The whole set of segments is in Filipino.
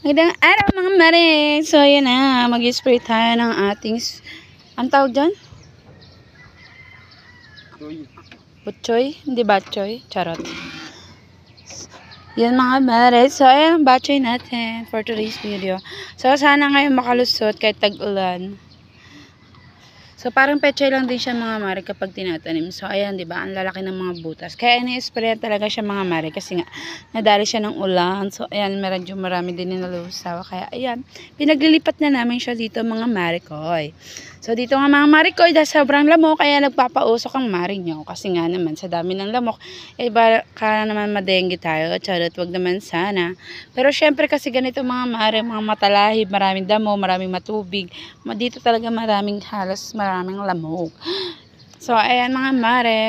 Magandang araw mga mare. So ayan na, mag-spray tayo ng ating, ang tawag dyan? Butchoy? Hindi batchoy? Charot. Yan mga mare. So ayan ang batchoy natin for today's video. So sana ngayon makalusot kahit tag-ulan. So parang pechay lang din siya mga mare kapag tinatanim. So ayan, 'di ba? Ang lalaki ng mga butas. Kaya ini-spray talaga siya mga mare kasi nga nadali siya ng ulan. So ayan, medyo marami din nilalusaw. Kaya ayan, pinaglilipat na namin siya dito mga mare koy. So dito nga mga mare koy, dahil sobrang lamok kaya nagpapausok ang mare nyo. Kasi nga naman sa dami ng lamok, baka naman madengge tayo. Charot, wag naman sana. Pero syempre kasi ganito mga mare, mga matalahib, maraming damo, maraming matubig. Dito talaga maraming lamok. So, ayan mga mare.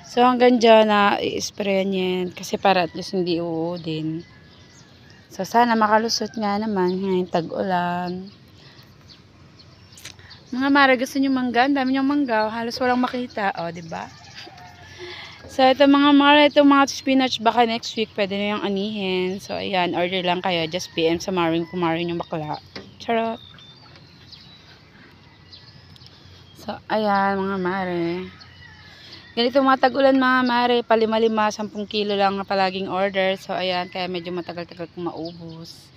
So, hanggang dyan na i-spray niyan. Kasi para at least hindi uudin. So, sana makalusot nga naman ngayong tag-ulan. Mga mare, gusto nyo mangga? Ang dami nyo mangga. Halos walang makita. O, diba? So, ito mga mare, itong mga spinach baka next week pwede na yung anihin. So, ayan. Order lang kayo. Just PM sa Maring kumarin yung bakla. Charot. So, ayan mga mare. Ganito mga tag-ulan mga mare. Palima-lima, 10 kilo lang na palaging order. So, ayan. Kaya medyo matagal-tagal kong maubos.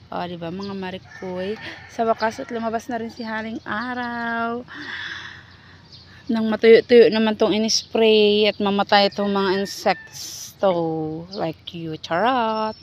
O, diba mga mare koy. Sa wakas at lumabas na rin si haring araw. Nang matuyo-tuyo naman tong in-spray at mamatay itong mga insects to like you. Charot.